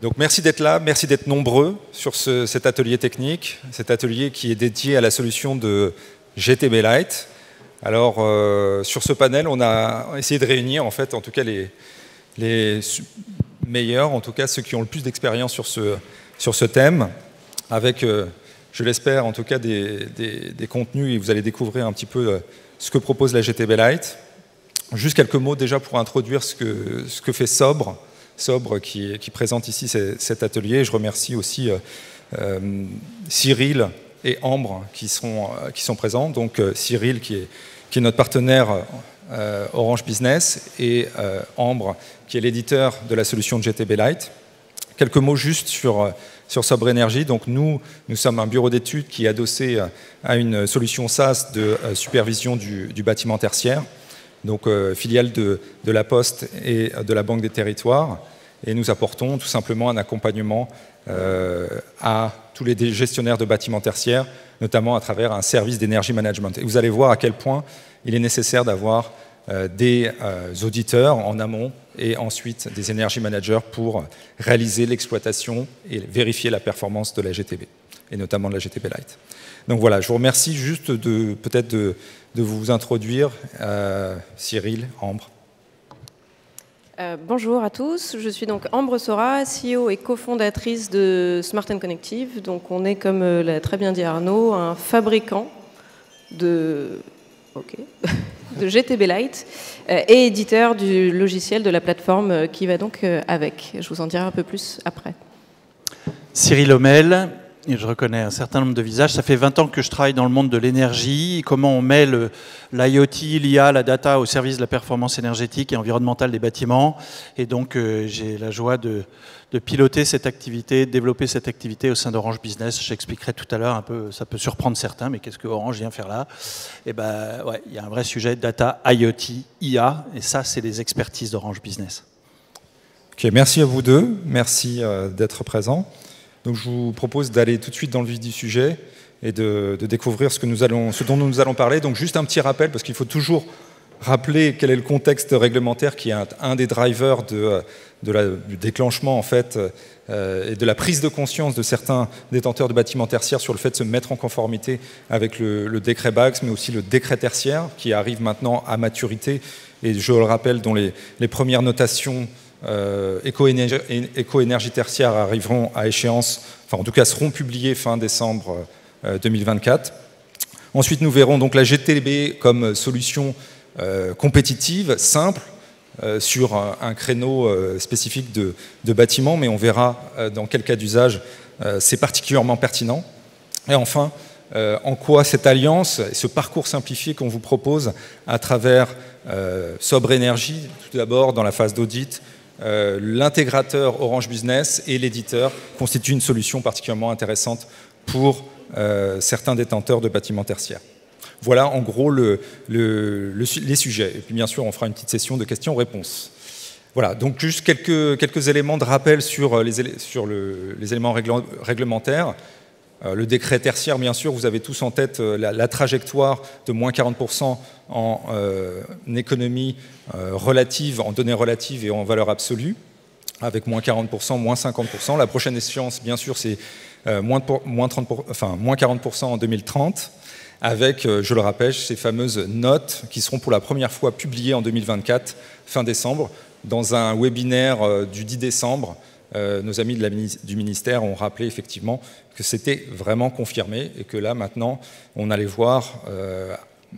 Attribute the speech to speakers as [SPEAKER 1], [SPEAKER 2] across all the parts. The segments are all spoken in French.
[SPEAKER 1] Donc merci d'être là, merci d'être nombreux sur cet atelier technique, cet atelier qui est dédié à la solution de GTB Lite. Alors sur ce panel, on a essayé de réunir en fait, en tout cas les meilleurs, en tout cas ceux qui ont le plus d'expérience sur ce thème, avec, je l'espère, en tout cas des contenus, et vous allez découvrir un petit peu ce que propose la GTB Lite. Juste quelques mots déjà pour introduire ce que fait Sobre qui présente ici cet atelier. Je remercie aussi Cyril et Ambre qui sont présents. Donc Cyril qui est notre partenaire Orange Business et Ambre qui est l'éditeur de la solution de GTB Lite. Quelques mots juste sur Sobre Énergie. Donc nous sommes un bureau d'études qui est adossé à une solution SaaS de supervision du bâtiment tertiaire. Donc filiale de la Poste et de la Banque des Territoires, et nous apportons tout simplement un accompagnement à tous les gestionnaires de bâtiments tertiaires, notamment à travers un service d'énergie management. Et vous allez voir à quel point il est nécessaire d'avoir des auditeurs en amont et ensuite des energy managers pour réaliser l'exploitation et vérifier la performance de la GTB, et notamment de la GTB Lite. Donc voilà, je vous remercie juste peut-être de vous introduire, Cyril, Ambre.
[SPEAKER 2] Bonjour à tous, je suis donc Ambre Sora, CEO et cofondatrice de Smart & Connective. Donc on est, comme l'a très bien dit Arnaud, un fabricant de GTB Lite et éditeur du logiciel de la plateforme qui va donc avec. Je vous en dirai un peu plus après.
[SPEAKER 3] Cyril Hommel. Et je reconnais un certain nombre de visages. Ça fait 20 ans que je travaille dans le monde de l'énergie. Comment on met l'IoT, l'IA, la data au service de la performance énergétique et environnementale des bâtiments. Et donc, j'ai la joie de piloter cette activité, de développer cette activité au sein d'Orange Business. J'expliquerai tout à l'heure un peu, ça peut surprendre certains, mais qu'est-ce que Orange vient faire là? Et ben, ouais, il y a un vrai sujet data, IoT, IA. Et ça, c'est les expertises d'Orange Business.
[SPEAKER 1] Ok, merci à vous deux. Merci d'être présents. Donc je vous propose d'aller tout de suite dans le vif du sujet et de découvrir ce dont nous allons parler. Donc juste un petit rappel, parce qu'il faut toujours rappeler quel est le contexte réglementaire qui est un des drivers du déclenchement en fait, et de la prise de conscience de certains détenteurs de bâtiments tertiaires sur le fait de se mettre en conformité avec le décret BACS, mais aussi le décret tertiaire qui arrive maintenant à maturité. Et je le rappelle, dont les premières notations éco-énergie tertiaire arriveront à échéance, enfin en tout cas seront publiées fin décembre 2024. Ensuite, nous verrons donc la GTB comme solution compétitive, simple, sur un créneau spécifique de bâtiment, mais on verra dans quel cas d'usage c'est particulièrement pertinent. Et enfin, en quoi cette alliance, ce parcours simplifié qu'on vous propose à travers Sobre Énergie, tout d'abord dans la phase d'audit, l'intégrateur Orange Business et l'éditeur constituent une solution particulièrement intéressante pour certains détenteurs de bâtiments tertiaires. Voilà en gros les sujets. Et puis bien sûr, on fera une petite session de questions-réponses. Voilà, donc juste quelques éléments de rappel sur les éléments réglementaires. Le décret tertiaire, bien sûr, vous avez tous en tête la trajectoire de moins 40% en économie relative, en données relatives et en valeur absolue, avec moins 40%, moins 50%. La prochaine échéance, bien sûr, c'est moins 40% en 2030, avec, je le rappelle, ces fameuses notes qui seront pour la première fois publiées en 2024, fin décembre, dans un webinaire du 10 décembre. Nos amis du ministère ont rappelé effectivement que c'était vraiment confirmé et que là maintenant on allait voir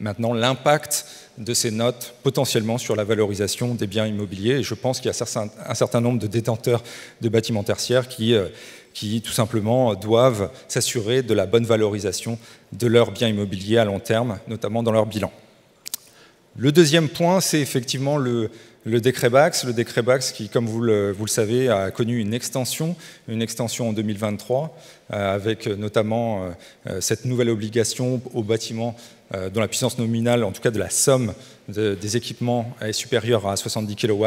[SPEAKER 1] l'impact de ces notes potentiellement sur la valorisation des biens immobiliers. Et je pense qu'il y a un certain nombre de détenteurs de bâtiments tertiaires qui tout simplement doivent s'assurer de la bonne valorisation de leurs biens immobiliers à long terme, notamment dans leur bilan. Le deuxième point, c'est effectivement le décret BACS. Le décret BACS qui, comme vous le savez, a connu une extension en 2023, avec notamment cette nouvelle obligation aux bâtiments dont la puissance nominale, en tout cas de la somme des équipements, est supérieure à 70 kW.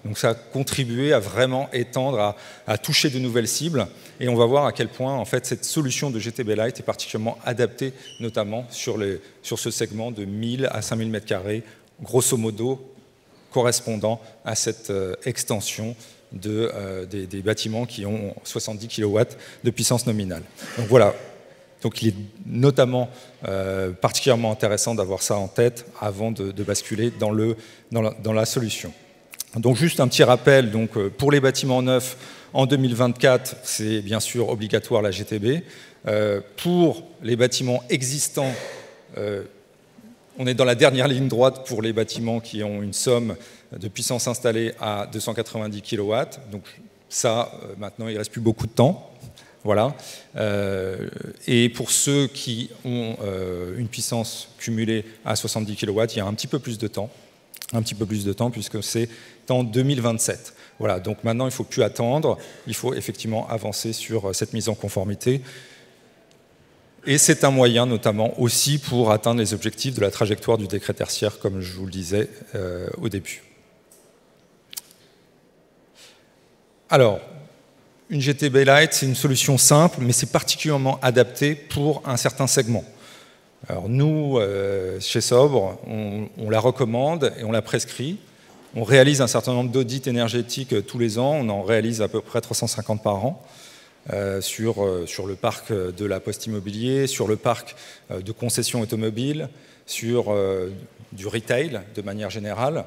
[SPEAKER 1] Donc ça a contribué à vraiment étendre, à toucher de nouvelles cibles. Et on va voir à quel point en fait, cette solution de GTB Lite est particulièrement adaptée, notamment sur ce segment de 1000 à 5000 m², grosso modo, correspondant à cette extension des bâtiments qui ont 70 kW de puissance nominale. Donc voilà. Donc il est notamment particulièrement intéressant d'avoir ça en tête avant de basculer dans la solution. Donc juste un petit rappel, donc, pour les bâtiments neufs, en 2024, c'est bien sûr obligatoire la GTB. Pour les bâtiments existants, on est dans la dernière ligne droite pour les bâtiments qui ont une somme de puissance installée à 290 kW. Donc ça, maintenant, il ne reste plus beaucoup de temps. Voilà. Et pour ceux qui ont une puissance cumulée à 70 kW, il y a un petit peu plus de temps. Puisque c'est en 2027. Voilà, donc maintenant, il ne faut plus attendre. Il faut effectivement avancer sur cette mise en conformité. Et c'est un moyen, notamment, aussi pour atteindre les objectifs de la trajectoire du décret tertiaire, comme je vous le disais au début. Alors, une GTB Lite, c'est une solution simple, mais c'est particulièrement adapté pour un certain segment. Alors nous, chez Sobre, on la recommande et on la prescrit. On réalise un certain nombre d'audits énergétiques tous les ans. On en réalise à peu près 350 par an sur le parc de la Poste Immobilier, sur le parc de concessions automobiles, sur du retail de manière générale.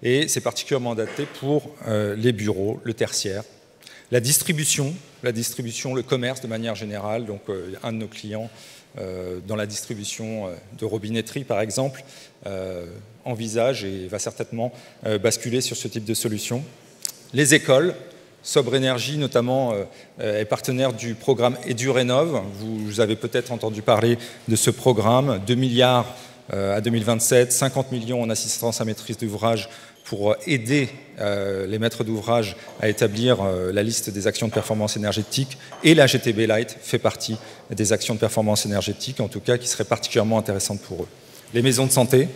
[SPEAKER 1] Et c'est particulièrement adapté pour les bureaux, le tertiaire, la distribution, le commerce de manière générale. Donc un de nos clients dans la distribution de robinetterie, par exemple, envisage et va certainement basculer sur ce type de solution. Les écoles, Sobre Énergie notamment est partenaire du programme EduRénov. Vous avez peut-être entendu parler de ce programme, 2 milliards à 2027, 50 millions en assistance à maîtrise d'ouvrage pour aider les maîtres d'ouvrage à établir la liste des actions de performance énergétique. Et la GTB Lite fait partie des actions de performance énergétique, en tout cas qui seraient particulièrement intéressantes pour eux. Les maisons de santé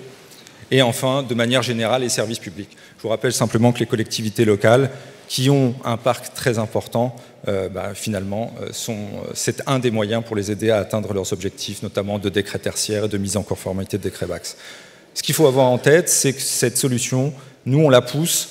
[SPEAKER 1] et enfin, de manière générale, les services publics. Je vous rappelle simplement que les collectivités locales, qui ont un parc très important, finalement, c'est un des moyens pour les aider à atteindre leurs objectifs, notamment de décret tertiaire et de mise en conformité de décret BAX. Ce qu'il faut avoir en tête, c'est que cette solution, nous, on la pousse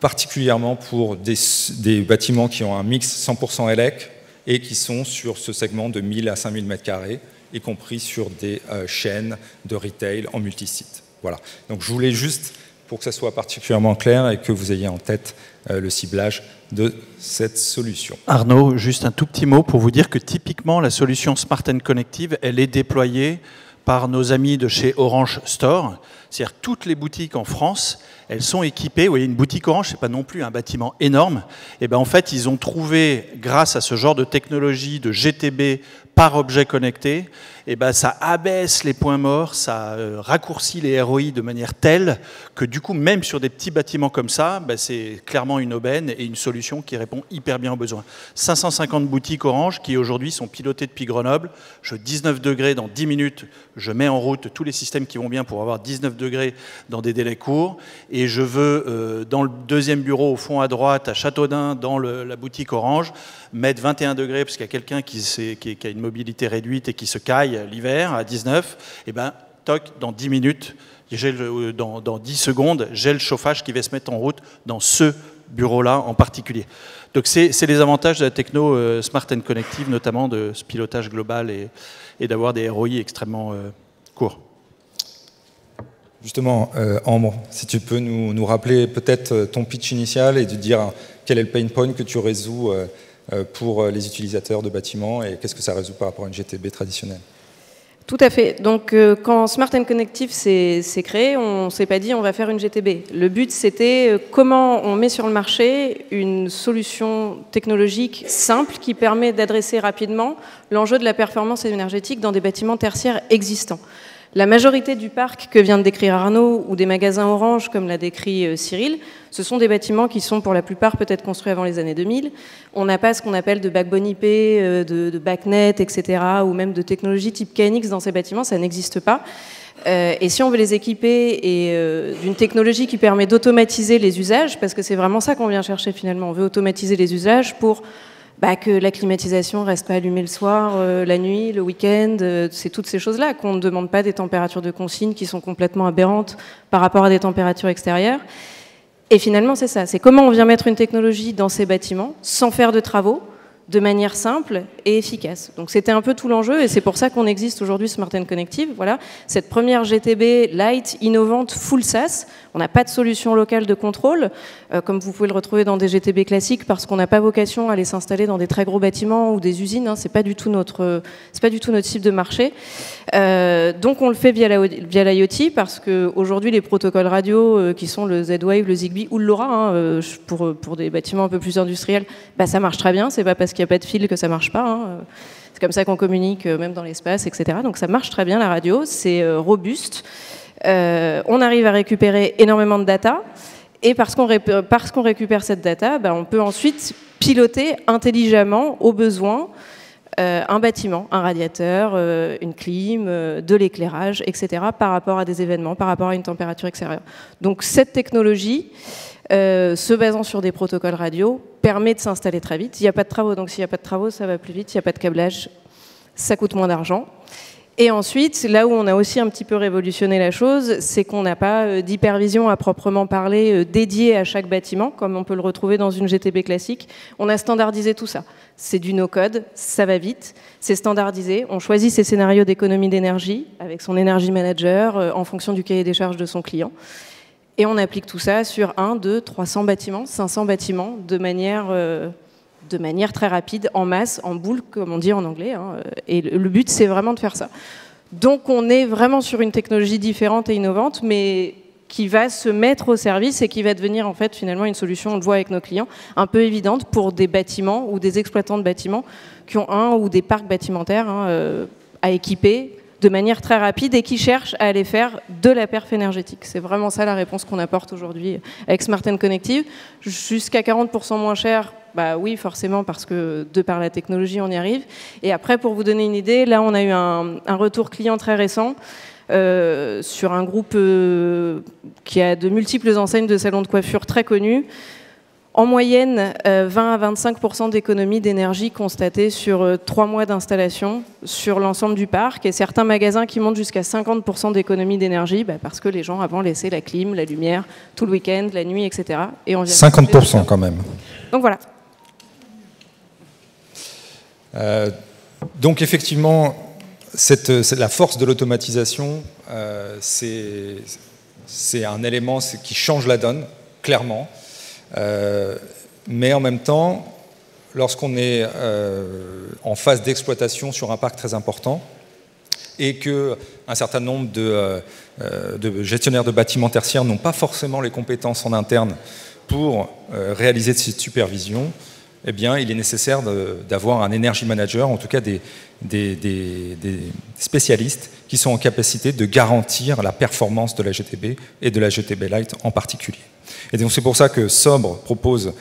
[SPEAKER 1] particulièrement pour des bâtiments qui ont un mix 100% ELEC et qui sont sur ce segment de 1000 à 5000 m², y compris sur des chaînes de retail en multisite. Voilà. Donc je voulais juste, pour que ça soit particulièrement clair et que vous ayez en tête le ciblage de cette solution.
[SPEAKER 3] Arnaud, juste un tout petit mot pour vous dire que typiquement la solution Smart & Connective, elle est déployée par nos amis de chez Orange Store. C'est-à-dire toutes les boutiques en France, elles sont équipées. Vous voyez, une boutique Orange, ce n'est pas non plus un bâtiment énorme. Et ben, en fait, ils ont trouvé, grâce à ce genre de technologie de GTB par objet connecté, et ben, ça abaisse les points morts, ça raccourcit les ROI de manière telle que du coup, même sur des petits bâtiments comme ça, ben, c'est clairement une aubaine et une solution qui répond hyper bien aux besoins. 550 boutiques Orange qui aujourd'hui sont pilotées depuis Grenoble. Je 19 degrés dans 10 minutes, je mets en route tous les systèmes qui vont bien pour avoir 19 degrés dans des délais courts. Et je veux, dans le deuxième bureau au fond à droite, à Châteaudun, dans la boutique Orange, mettre 21 degrés parce qu'il y a quelqu'un qui a une mobilité réduite et qui se caille l'hiver à 19, et ben, toc, dans 10 minutes, dans 10 secondes, j'ai le chauffage qui va se mettre en route dans ce bureau-là en particulier. Donc c'est les avantages de la techno Smart & Connective, notamment de ce pilotage global et d'avoir des ROI extrêmement courts.
[SPEAKER 1] Justement, Ambre, si tu peux nous rappeler peut-être ton pitch initial et de dire quel est le pain point que tu résous pour les utilisateurs de bâtiments et qu'est-ce que ça résout par rapport à une GTB traditionnelle.
[SPEAKER 2] Tout à fait. Donc, quand Smart & Connective s'est créé, on ne s'est pas dit on va faire une GTB. Le but, c'était comment on met sur le marché une solution technologique simple qui permet d'adresser rapidement l'enjeu de la performance énergétique dans des bâtiments tertiaires existants. La majorité du parc que vient de décrire Arnaud ou des magasins Orange, comme l'a décrit Cyril, ce sont des bâtiments qui sont pour la plupart peut-être construits avant les années 2000. On n'a pas ce qu'on appelle de backbone IP, de backnet, etc., ou même de technologie type KNX dans ces bâtiments, ça n'existe pas. Et si on veut les équiper d'une technologie qui permet d'automatiser les usages, parce que c'est vraiment ça qu'on vient chercher finalement, on veut automatiser les usages pour que la climatisation ne reste pas allumée le soir, la nuit, le week-end, c'est toutes ces choses-là, qu'on ne demande pas des températures de consigne qui sont complètement aberrantes par rapport à des températures extérieures. Et finalement, c'est ça. C'est comment on vient mettre une technologie dans ces bâtiments sans faire de travaux, de manière simple et efficace. Donc c'était un peu tout l'enjeu et c'est pour ça qu'on existe aujourd'hui Smart & Connective. Voilà, cette première GTB light, innovante, full SaaS. On n'a pas de solution locale de contrôle, comme vous pouvez le retrouver dans des GTB classiques, parce qu'on n'a pas vocation à aller s'installer dans des très gros bâtiments ou des usines. Hein, c'est pas du tout notre cible de marché. Donc on le fait via l'IoT, parce qu'aujourd'hui les protocoles radio qui sont le Z-Wave, le Zigbee ou le LoRa, hein, pour des bâtiments un peu plus industriels, bah, ça marche très bien. C'est pas parce qu'il n'y a pas de fil que ça marche pas. Hein. C'est comme ça qu'on communique même dans l'espace, etc. Donc ça marche très bien la radio, c'est robuste. On arrive à récupérer énormément de data. Et parce qu'on récupère cette data, bah, on peut ensuite piloter intelligemment, au besoin, un bâtiment, un radiateur, une clim, de l'éclairage, etc., par rapport à des événements, par rapport à une température extérieure. Donc cette technologie, se basant sur des protocoles radio, permet de s'installer très vite. Il n'y a pas de travaux, donc s'il n'y a pas de travaux, ça va plus vite. Il n'y a pas de câblage, ça coûte moins d'argent. Et ensuite, là où on a aussi un petit peu révolutionné la chose, c'est qu'on n'a pas d'hypervision à proprement parler dédiée à chaque bâtiment, comme on peut le retrouver dans une GTB classique. On a standardisé tout ça. C'est du no-code, ça va vite, c'est standardisé. On choisit ses scénarios d'économie d'énergie avec son Energy Manager en fonction du cahier des charges de son client. Et on applique tout ça sur 1, 2, 300 bâtiments, 500 bâtiments, de manière très rapide, en masse, en boule, comme on dit en anglais. Hein. Et le but, c'est vraiment de faire ça. Donc on est vraiment sur une technologie différente et innovante, mais qui va se mettre au service et qui va devenir en fait finalement une solution, on le voit avec nos clients, un peu évidente pour des bâtiments ou des exploitants de bâtiments qui ont un ou des parcs bâtimentaires à équiper de manière très rapide et qui cherchent à aller faire de la perf énergétique. C'est vraiment ça la réponse qu'on apporte aujourd'hui avec Smart & Connective. Jusqu'à 40% moins cher, bah oui, forcément, parce que de par la technologie, on y arrive. Et après, pour vous donner une idée, là, on a eu un retour client très récent sur un groupe qui a de multiples enseignes de salons de coiffure très connus. En moyenne, 20 à 25% d'économie d'énergie constatée sur 3 mois d'installation sur l'ensemble du parc, et certains magasins qui montent jusqu'à 50% d'économie d'énergie, bah parce que les gens avant laissaient la clim, la lumière, tout le week-end, la nuit, etc. Et on vient
[SPEAKER 1] 50% quand même.
[SPEAKER 2] Donc voilà.
[SPEAKER 1] Donc effectivement, la force de l'automatisation, c'est un élément qui change la donne, clairement. Mais en même temps, lorsqu'on est en phase d'exploitation sur un parc très important et qu'un certain nombre de gestionnaires de bâtiments tertiaires n'ont pas forcément les compétences en interne pour réaliser cette supervision, eh bien, il est nécessaire d'avoir un energy manager, en tout cas des spécialistes qui sont en capacité de garantir la performance de la GTB et de la GTB Lite en particulier. Et donc c'est pour ça que Sobre propose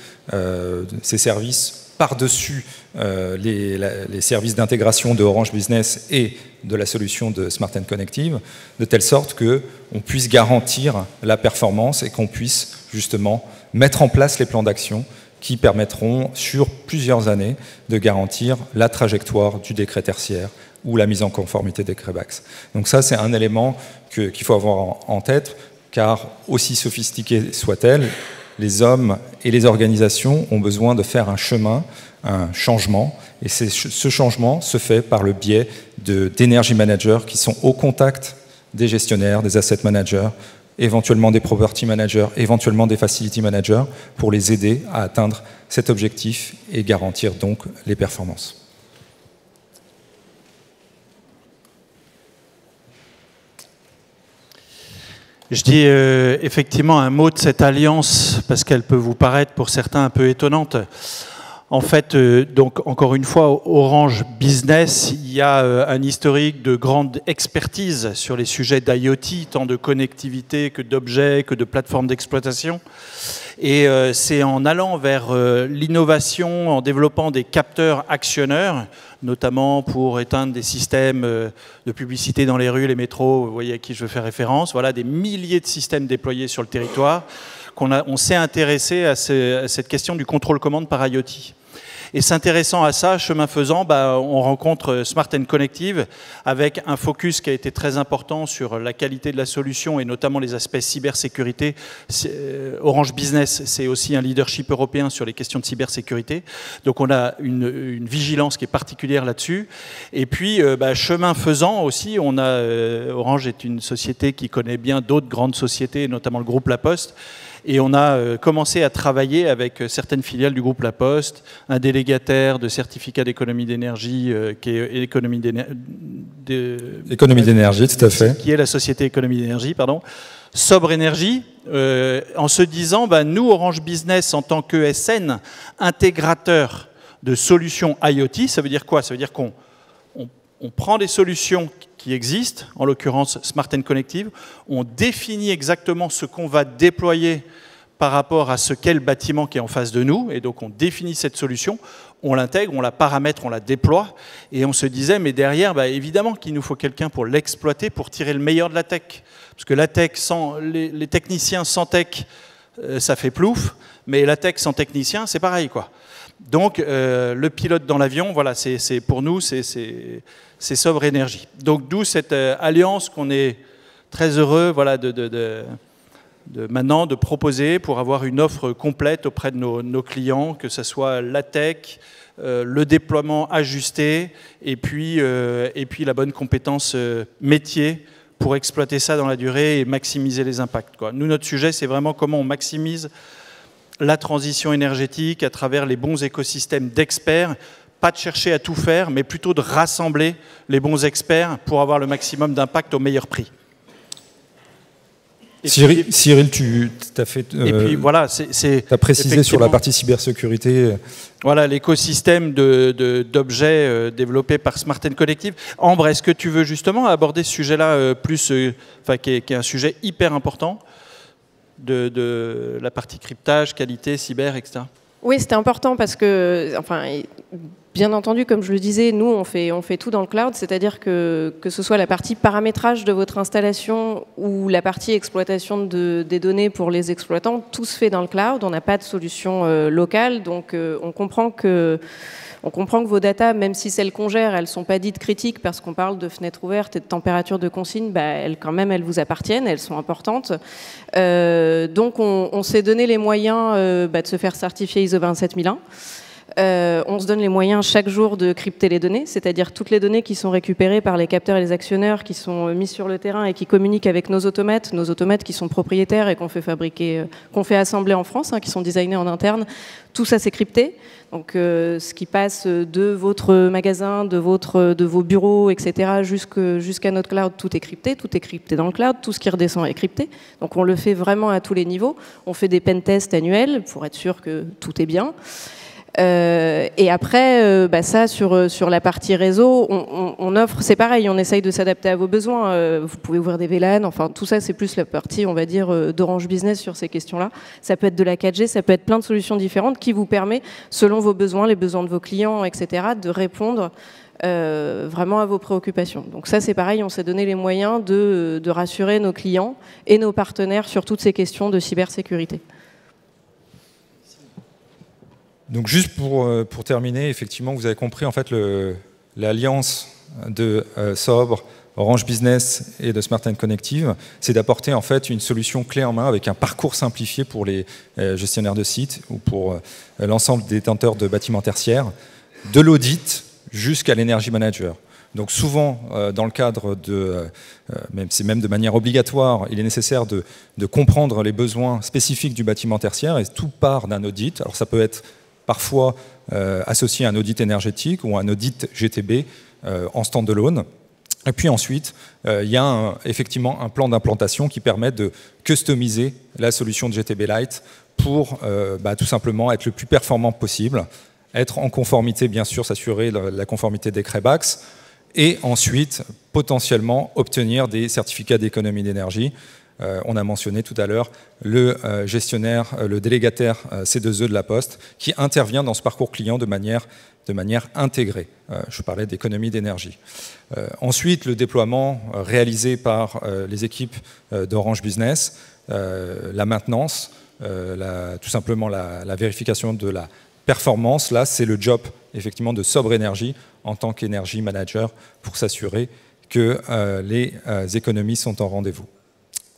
[SPEAKER 1] ces services par-dessus les services d'intégration de Orange Business et de la solution de Smart & Connective, de telle sorte qu'on puisse garantir la performance et qu'on puisse justement mettre en place les plans d'action qui permettront sur plusieurs années de garantir la trajectoire du décret tertiaire ou la mise en conformité des décrets BACS. Donc ça, c'est un élément qu'il faut avoir en tête, car aussi sophistiquées soient-elles, les hommes et les organisations ont besoin de faire un chemin, un changement, et ce changement se fait par le biais d'energy managers qui sont au contact des gestionnaires, des asset managers, éventuellement des property managers, éventuellement des facility managers, pour les aider à atteindre cet objectif et garantir donc les performances.
[SPEAKER 3] Je dis effectivement un mot de cette alliance, parce qu'elle peut vous paraître pour certains un peu étonnante. En fait, donc encore une fois, Orange Business, il y a un historique de grande expertise sur les sujets d'IoT, tant de connectivité que d'objets, que de plateformes d'exploitation. Et c'est en allant vers l'innovation, en développant des capteurs actionneurs, notamment pour éteindre des systèmes de publicité dans les rues, les métros, vous voyez à qui je veux faire référence, voilà, des milliers de systèmes déployés sur le territoire, on s'est intéressé à cette question du contrôle commande par IoT. Et s'intéressant à ça, chemin faisant, on rencontre Smart & Connective avec un focus qui a été très important sur la qualité de la solution et notamment les aspects cybersécurité. Orange Business, c'est aussi un leadership européen sur les questions de cybersécurité. Donc on a une vigilance qui est particulière là-dessus. Et puis, chemin faisant aussi, Orange est une société qui connaît bien d'autres grandes sociétés, notamment le groupe La Poste. Et on a commencé à travailler avec certaines filiales du groupe La Poste, un délégataire de certificat d'économie d'énergie qui est Économie d'énergie,
[SPEAKER 1] tout à fait.
[SPEAKER 3] Qui est la société Économie d'énergie, pardon. Sobre Énergie, en se disant, nous, Orange Business, en tant qu'ESN, intégrateur de solutions IoT, ça veut dire quoi? Ça veut dire qu'on prend des solutions qui existent, en l'occurrence Smart & Connective, on définit exactement ce qu'on va déployer par rapport à ce qu'est le bâtiment qui est en face de nous, et donc on définit cette solution, on l'intègre, on la paramètre, on la déploie, et on se disait, mais derrière, évidemment qu'il nous faut quelqu'un pour l'exploiter, pour tirer le meilleur de la tech. Parce que la tech, les techniciens sans tech, ça fait plouf, mais la tech sans technicien, c'est pareil, quoi. Donc, le pilote dans l'avion, voilà, pour nous, c'est Sobre Énergie. Donc, d'où cette alliance qu'on est très heureux, voilà, maintenant de proposer pour avoir une offre complète auprès de nos clients, que ce soit la tech, le déploiement ajusté, et puis la bonne compétence métier pour exploiter ça dans la durée et maximiser les impacts, quoi. Nous, notre sujet, c'est vraiment comment on maximise la transition énergétique à travers les bons écosystèmes d'experts, pas de chercher à tout faire, mais plutôt de rassembler les bons experts pour avoir le maximum d'impact au meilleur prix.
[SPEAKER 1] Cyril, tu as fait.
[SPEAKER 3] Et puis voilà,
[SPEAKER 1] t'as précisé sur la partie cybersécurité.
[SPEAKER 3] Voilà, l'écosystème d'objets développés par Smart & Connective. Ambre, est-ce que tu veux justement aborder ce sujet-là qui est un sujet hyper important de la partie cryptage, qualité, cyber, etc.
[SPEAKER 2] Oui, c'était important parce que, bien entendu, comme je le disais, nous, on fait tout dans le cloud, c'est-à-dire que ce soit la partie paramétrage de votre installation ou la partie exploitation des données pour les exploitants, tout se fait dans le cloud, on n'a pas de solution locale, donc on comprend que vos datas, même si celles qu'on gère, elles ne sont pas dites critiques parce qu'on parle de fenêtres ouvertes et de température de consigne, elles vous appartiennent, elles sont importantes. Donc on s'est donné les moyens de se faire certifier ISO 27001. On se donne les moyens chaque jour de crypter les données, c'est-à-dire toutes les données qui sont récupérées par les capteurs et les actionneurs qui sont mis sur le terrain et qui communiquent avec nos automates qui sont propriétaires et qu'on fait assembler en France, qui sont designés en interne. Tout ça, c'est crypté. Donc, ce qui passe de votre magasin, de vos bureaux, etc., jusqu'à notre cloud, tout est crypté dans le cloud, tout ce qui redescend est crypté. Donc, on le fait vraiment à tous les niveaux. On fait des pen tests annuels pour être sûr que tout est bien. Et après, ça sur la partie réseau, on offre, c'est pareil, on essaye de s'adapter à vos besoins. Vous pouvez ouvrir des VLAN, tout ça c'est plus la partie, on va dire, d'Orange Business sur ces questions-là. Ça peut être de la 4G, ça peut être plein de solutions différentes qui vous permet, selon vos besoins, les besoins de vos clients, etc., de répondre vraiment à vos préoccupations. Donc ça c'est pareil, on s'est donné les moyens de rassurer nos clients et nos partenaires sur toutes ces questions de cybersécurité.
[SPEAKER 1] Donc juste pour terminer, effectivement, vous avez compris en fait l'alliance de Sobre, Orange Business et de Smart & Connective, c'est d'apporter en fait une solution clé en main avec un parcours simplifié pour les gestionnaires de sites ou pour l'ensemble des détenteurs de bâtiments tertiaires, de l'audit jusqu'à l'energy manager. Donc souvent, dans le cadre même de manière obligatoire, il est nécessaire de comprendre les besoins spécifiques du bâtiment tertiaire et tout part d'un audit. Alors ça peut être parfois associé à un audit énergétique ou un audit GTB en stand-alone. Et puis ensuite, il y a effectivement un plan d'implantation qui permet de customiser la solution de GTB Lite pour tout simplement être le plus performant possible, être en conformité, bien sûr, s'assurer la conformité des CREBAX, et ensuite, potentiellement, obtenir des certificats d'économie d'énergie. On a mentionné tout à l'heure le gestionnaire, le délégataire C2E de la Poste, qui intervient dans ce parcours client de manière intégrée. Je parlais d'économie d'énergie. Ensuite, le déploiement réalisé par les équipes d'Orange Business, la maintenance, tout simplement la vérification de la performance, là, c'est le job effectivement de Sobre Énergie en tant qu'énergie manager pour s'assurer que les économies sont en rendez-vous.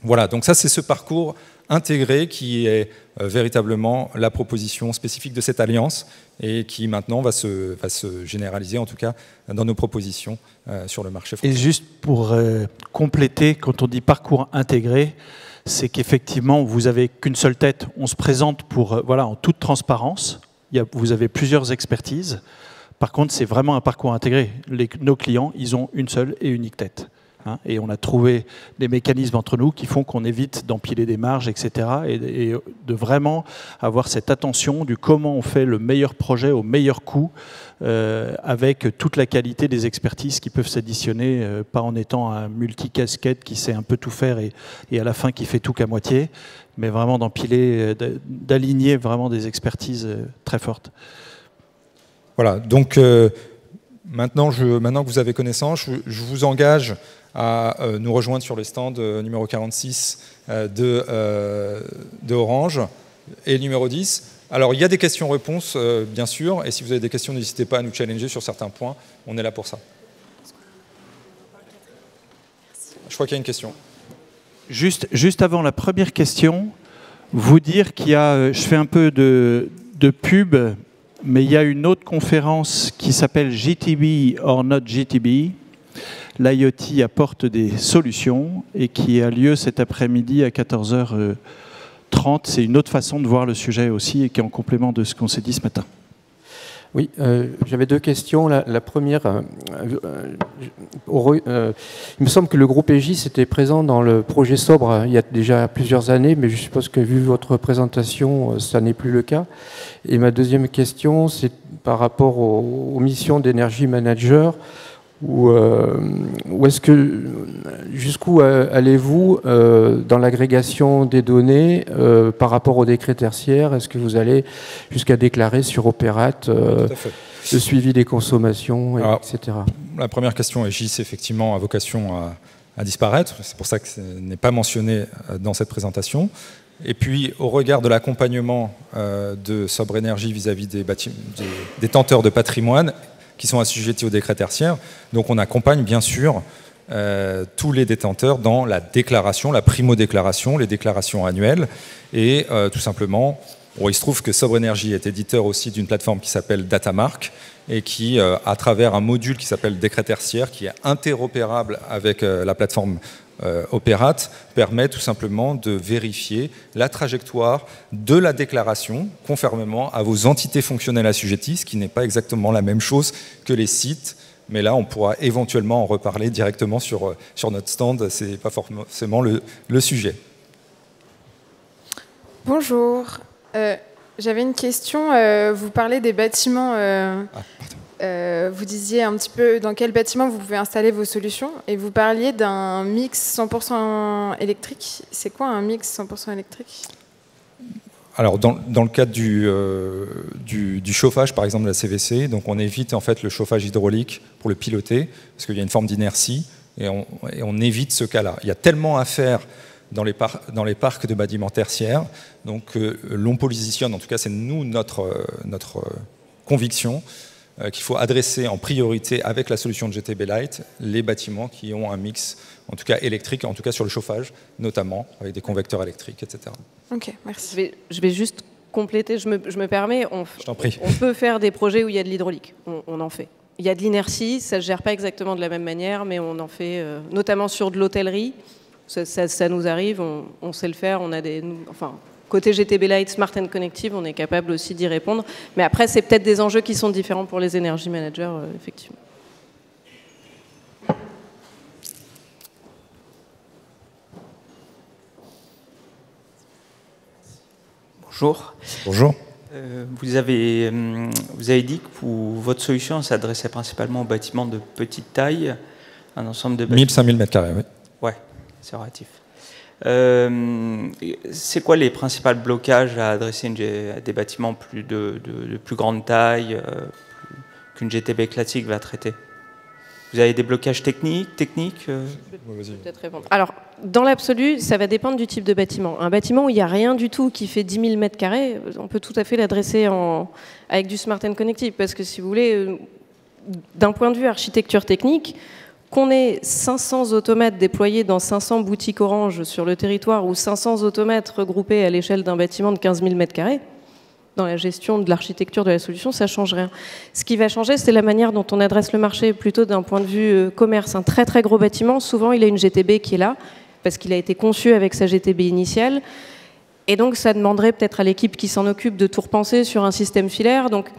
[SPEAKER 1] Voilà, donc ça c'est ce parcours intégré qui est véritablement la proposition spécifique de cette alliance et qui maintenant va se généraliser en tout cas dans nos propositions sur le marché français.
[SPEAKER 3] Et juste pour compléter, quand on dit parcours intégré, c'est qu'effectivement vous n'avez qu'une seule tête, on se présente pour, voilà, en toute transparence, vous avez plusieurs expertises, par contre c'est vraiment un parcours intégré. Nos clients, ils ont une seule et unique tête. Et on a trouvé des mécanismes entre nous qui font qu'on évite d'empiler des marges, etc. Et de vraiment avoir cette attention du comment on fait le meilleur projet au meilleur coût avec toute la qualité des expertises qui peuvent s'additionner, pas en étant un multicasquette qui sait un peu tout faire et à la fin qui fait tout qu'à moitié, mais vraiment d'empiler, d'aligner vraiment des expertises très fortes.
[SPEAKER 1] Voilà, donc maintenant que vous avez connaissance, je vous engage à nous rejoindre sur le stand numéro 46 de Orange et numéro 10. Alors, il y a des questions-réponses, bien sûr, et si vous avez des questions, n'hésitez pas à nous challenger sur certains points. On est là pour ça. Je crois qu'il y a une question.
[SPEAKER 3] Juste avant la première question, vous dire qu'il y a, je fais un peu de pub, mais il y a une autre conférence qui s'appelle GTB or not GTB. L'IoT apporte des solutions et qui a lieu cet après-midi à 14h30. C'est une autre façon de voir le sujet aussi et qui est en complément de ce qu'on s'est dit ce matin.
[SPEAKER 4] Oui, j'avais deux questions. La première, il me semble que le groupe Egis était présent dans le projet Sobre il y a déjà plusieurs années, mais je suppose que vu votre présentation, ça n'est plus le cas. Et ma deuxième question, c'est par rapport aux missions d'énergie manager. Ou est-ce que jusqu'où allez-vous dans l'agrégation des données par rapport aux décrets tertiaires? Est-ce que vous allez jusqu'à déclarer sur Opérate le suivi des consommations,
[SPEAKER 1] alors,
[SPEAKER 4] etc.
[SPEAKER 1] La première question, Egis effectivement a vocation à disparaître, c'est pour ça que ce n'est pas mentionné dans cette présentation. Et puis, au regard de l'accompagnement de Sobre Énergie vis-à-vis des détenteurs de patrimoine, qui sont assujettis au décret tertiaire. Donc on accompagne bien sûr tous les détenteurs dans la déclaration, la primo-déclaration, les déclarations annuelles. Et tout simplement, il se trouve que Sobre Énergie est éditeur aussi d'une plateforme qui s'appelle Datamark et qui, à travers un module qui s'appelle décret tertiaire, qui est interopérable avec la plateforme Opérate, permet tout simplement de vérifier la trajectoire de la déclaration conformément à vos entités fonctionnelles assujetties, ce qui n'est pas exactement la même chose que les sites, mais là on pourra éventuellement en reparler directement sur notre stand, ce n'est pas forcément le sujet.
[SPEAKER 5] Bonjour, j'avais une question, vous parlez des bâtiments... vous disiez un petit peu dans quel bâtiment vous pouvez installer vos solutions et vous parliez d'un mix 100% électrique. C'est quoi un mix 100% électrique?
[SPEAKER 1] Alors dans le cadre du chauffage par exemple de la CVC, donc on évite en fait le chauffage hydraulique pour le piloter parce qu'il y a une forme d'inertie et on évite ce cas-là. Il y a tellement à faire dans les parcs de bâtiments tertiaires, donc l'on positionne, en tout cas c'est nous notre conviction, qu'il faut adresser en priorité avec la solution de GTB Lite les bâtiments qui ont un mix, en tout cas électrique, en tout cas sur le chauffage, notamment avec des convecteurs électriques, etc.
[SPEAKER 5] Ok, merci.
[SPEAKER 2] Je vais juste compléter, je me permets, on peut faire des projets où il y a de l'hydraulique, on en fait. Il y a de l'inertie, ça ne se gère pas exactement de la même manière, mais on en fait, notamment sur de l'hôtellerie, ça nous arrive, on sait le faire, on a côté GTB Lite, Smart and Connective, on est capable aussi d'y répondre. Mais après, c'est peut-être des enjeux qui sont différents pour les energy managers, effectivement.
[SPEAKER 6] Bonjour.
[SPEAKER 1] Bonjour.
[SPEAKER 6] Vous avez dit que votre solution s'adressait principalement aux bâtiments de petite taille, un ensemble de bâtiments...
[SPEAKER 1] 1000-5000 m², oui.
[SPEAKER 6] Ouais, c'est relatif. C'est quoi les principaux blocages à adresser à des bâtiments de plus grande taille qu'une GTB classique va traiter? Vous avez des blocages techniques
[SPEAKER 2] Peut-être répondre. Alors, dans l'absolu, ça va dépendre du type de bâtiment. Un bâtiment où il n'y a rien du tout qui fait 10 000 mètres carrés, on peut tout à fait l'adresser avec du Smart & Connected. Parce que si vous voulez, d'un point de vue architecture technique, qu'on ait 500 automates déployés dans 500 boutiques Orange sur le territoire ou 500 automates regroupés à l'échelle d'un bâtiment de 15 000 mètres carrés, dans la gestion de l'architecture de la solution, ça ne change rien. Ce qui va changer, c'est la manière dont on adresse le marché, plutôt d'un point de vue commerce. Un très très gros bâtiment, souvent il a une GTB qui est là, parce qu'il a été conçu avec sa GTB initiale, et donc ça demanderait peut-être à l'équipe qui s'en occupe de tout repenser sur un système filaire. Donc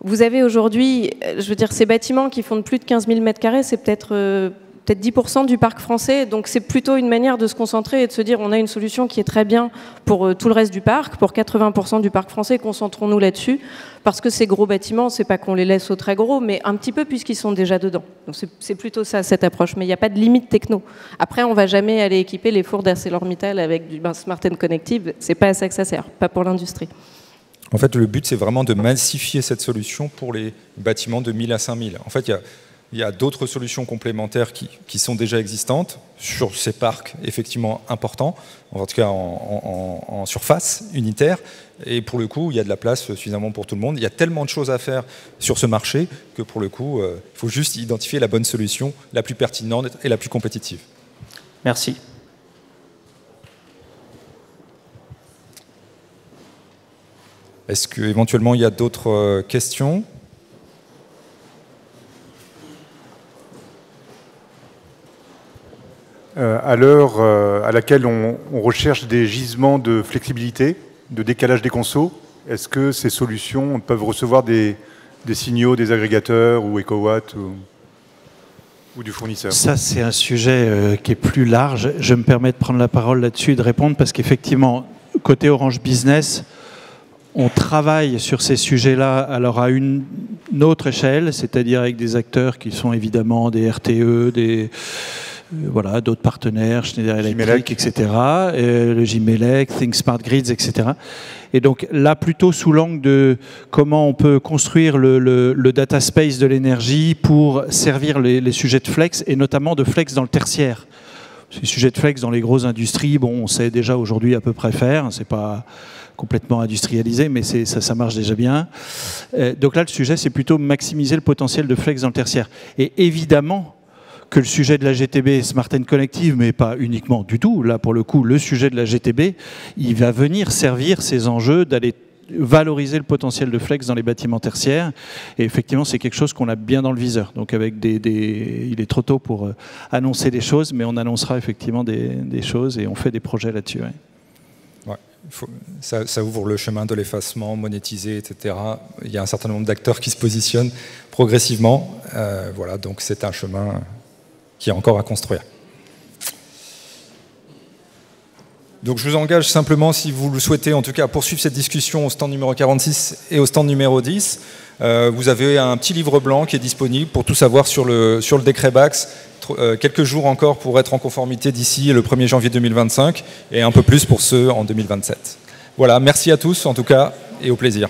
[SPEAKER 2] vous avez aujourd'hui, je veux dire, ces bâtiments qui font de plus de 15 000 mètres carrés, c'est peut-être 10% du parc français, donc c'est plutôt une manière de se concentrer et de se dire on a une solution qui est très bien pour tout le reste du parc, pour 80% du parc français, concentrons-nous là-dessus, parce que ces gros bâtiments, c'est pas qu'on les laisse aux très gros, mais un petit peu puisqu'ils sont déjà dedans. Donc c'est plutôt ça, cette approche, mais il n'y a pas de limite techno. Après, on va jamais aller équiper les fours d'ArcelorMittal avec du Smart & Connected, c'est pas à ça que ça sert, pas pour l'industrie.
[SPEAKER 1] En fait, le but, c'est vraiment de massifier cette solution pour les bâtiments de 1000 à 5000. En fait, il y a d'autres solutions complémentaires qui sont déjà existantes sur ces parcs effectivement importants, en tout cas en surface unitaire. Et pour le coup, il y a de la place suffisamment pour tout le monde. Il y a tellement de choses à faire sur ce marché que pour le coup, il faut juste identifier la bonne solution, la plus pertinente et la plus compétitive.
[SPEAKER 6] Merci.
[SPEAKER 1] Est-ce qu'éventuellement il y a d'autres questions ?
[SPEAKER 7] À l'heure à laquelle on recherche des gisements de flexibilité, de décalage des consos, est-ce que ces solutions peuvent recevoir des signaux des agrégateurs ou EcoWatt ou du fournisseur?
[SPEAKER 3] Ça, c'est un sujet qui est plus large. Je me permets de prendre la parole là-dessus et de répondre parce qu'effectivement, côté Orange Business, on travaille sur ces sujets-là alors à une autre échelle, c'est-à-dire avec des acteurs qui sont évidemment des RTE, voilà, d'autres partenaires, Schneider Electric, etc., le Jimelec, Think Smart Grids, etc. Et donc là, plutôt sous l'angle de comment on peut construire le data space de l'énergie pour servir les sujets de flex, et notamment de flex dans le tertiaire. Ces sujets de flex dans les grosses industries, bon, on sait déjà aujourd'hui à peu près faire, c'est pas complètement industrialisé, mais ça marche déjà bien. Donc là, le sujet, c'est plutôt maximiser le potentiel de flex dans le tertiaire. Et évidemment que le sujet de la GTB Smart & Connected, mais pas uniquement du tout, là pour le coup, le sujet de la GTB, il va venir servir ces enjeux d'aller valoriser le potentiel de flex dans les bâtiments tertiaires. Et effectivement, c'est quelque chose qu'on a bien dans le viseur. Donc avec il est trop tôt pour annoncer des choses, mais on annoncera effectivement des choses et on fait des projets là-dessus. Ouais.
[SPEAKER 1] Ouais, ça ouvre le chemin de l'effacement, monétisé, etc. Il y a un certain nombre d'acteurs qui se positionnent progressivement. Voilà, donc c'est un chemin qui est encore à construire. Donc je vous engage simplement, si vous le souhaitez, en tout cas, à poursuivre cette discussion au stand numéro 46 et au stand numéro 10. Vous avez un petit livre blanc qui est disponible pour tout savoir sur le décret Bax. Quelques jours encore pour être en conformité d'ici le 1er janvier 2025 et un peu plus pour ceux en 2027. Voilà, merci à tous en tout cas et au plaisir.